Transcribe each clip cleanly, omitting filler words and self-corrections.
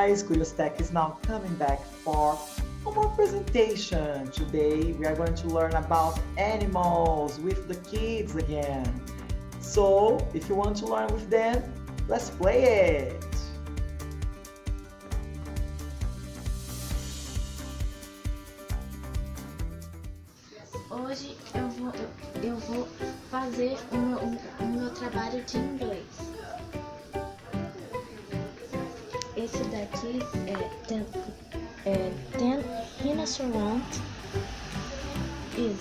Guys, Curious Tech is now coming back for one more presentation. Today we are going to learn about animals with the kids again. So if you want to learn with them, let's play it. Hoje eu vou fazer o meu trabalho de inglês. Esse daqui é ten rinoceronte is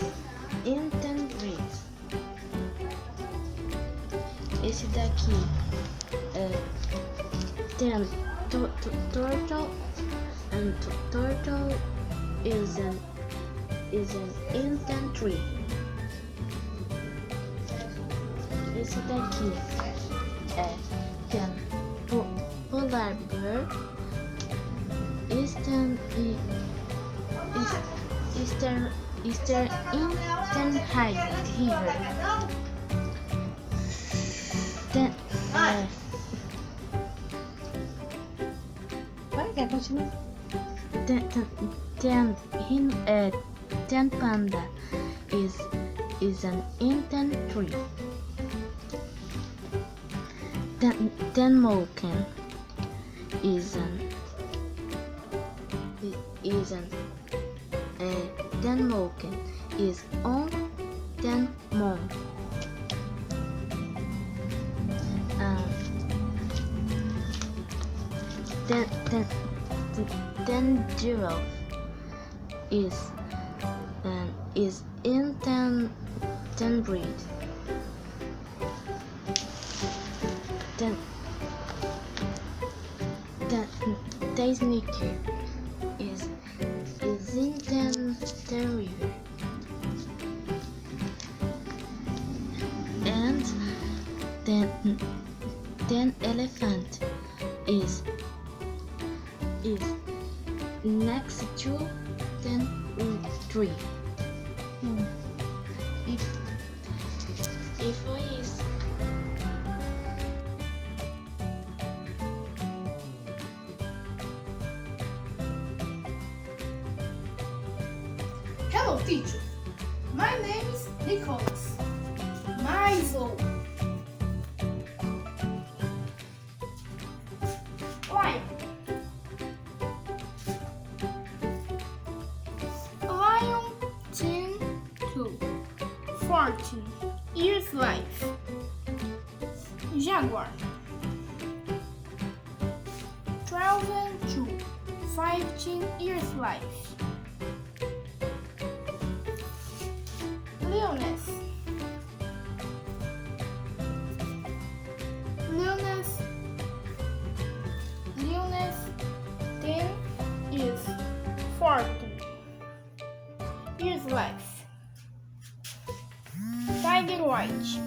in 10 breeds. Esse daqui é ten turtle and turtle is an in 10 tree. Esse daqui é ten polar bear Eastern in 10 high river. Quer continuar? Ten panda is an in 10 tree. Ten mountain is an ten mountain is on 10 moon. Ten giraffe is in 10 breed. Ten sneaker is in 10 river. And ten elephant is next to 10 tree. E foi isso. Hello, teacher. My name is Nicholas. Mais ou lion. Lion 10 to 14 years life. Jaguar 12 to 15 years life. Leoness 10 is 14 years life. Tiger White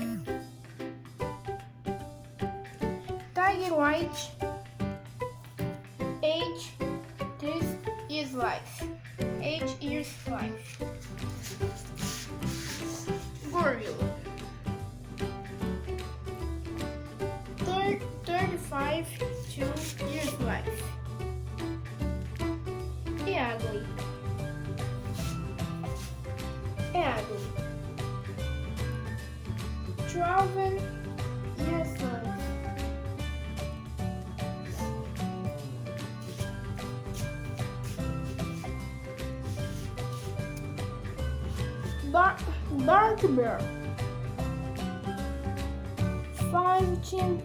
8 years life. 8 years life. Gorilla 35 2 years life. Eagle 10 12 years life. Dark bear. 15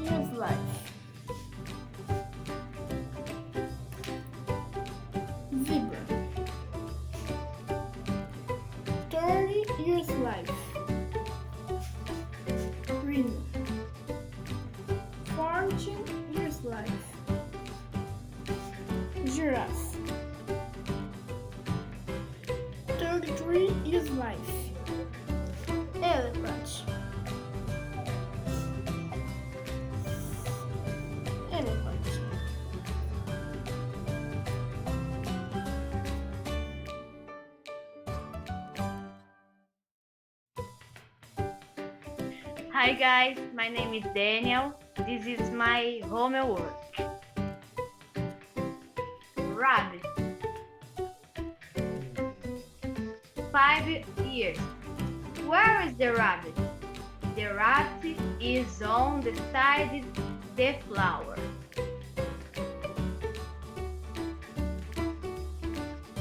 years life. Zebra. 30 years life. Rhino. 14 years life. Giraffe. 33 years life. Elephant. Hi guys, my name is Daniel. This is my homework. Rabbit. 5 years. Where is the rabbit? The rabbit is on the side of the flower.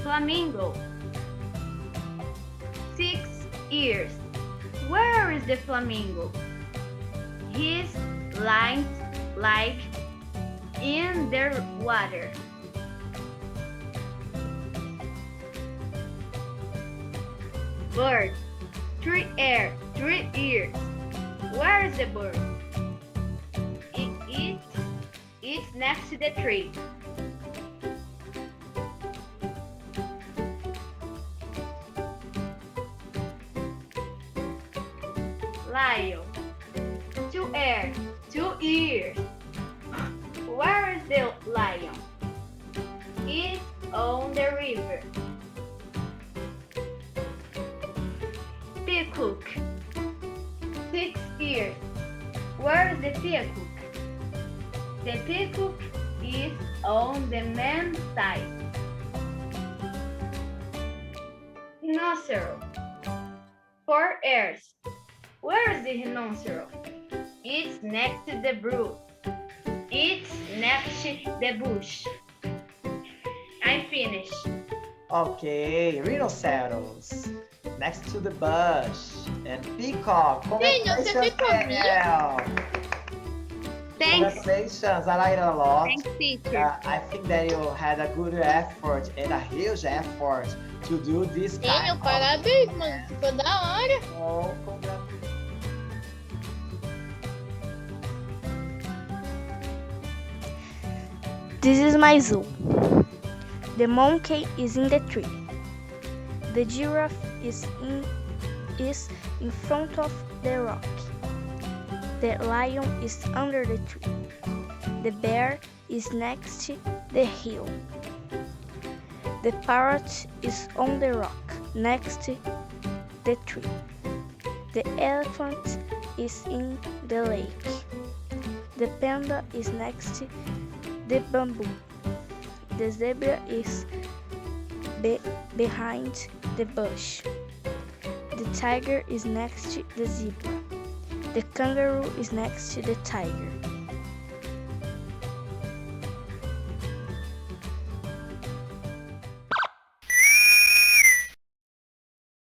Flamingo. 6 years. Where is the flamingo? He's lying like in the water. Bird. 3 years. Where is the bird? It's next to the tree. Lion. 2 years. Where is the lion? It's on the river. Peacock. 6 years. Where is the peacock? The peacock is on the man's side. Rhinoceros. 4 years. Where is the rhinoceros? It's next to the brook. It's next to the bush. I finished. Okay, rhinoceros. Next to the bush. And peacock. Daniel, você Congratulations, ficou Daniel. Thanks. Congratulations, I like it a lot. Thanks, teacher. I think that you had a good effort and a huge effort to do this kind Daniel, parabéns, mano. Ficou da hora. Oh, congratulations. This is my zoo. The monkey is in the tree. The giraffe is in front of the rock. The lion is under the tree. The bear is next to the hill. The parrot is on the rock next to the tree. The elephant is in the lake. The panda is next to the bamboo. The zebra is behind the bush. The tiger is next to the zebra. The kangaroo is next to the tiger.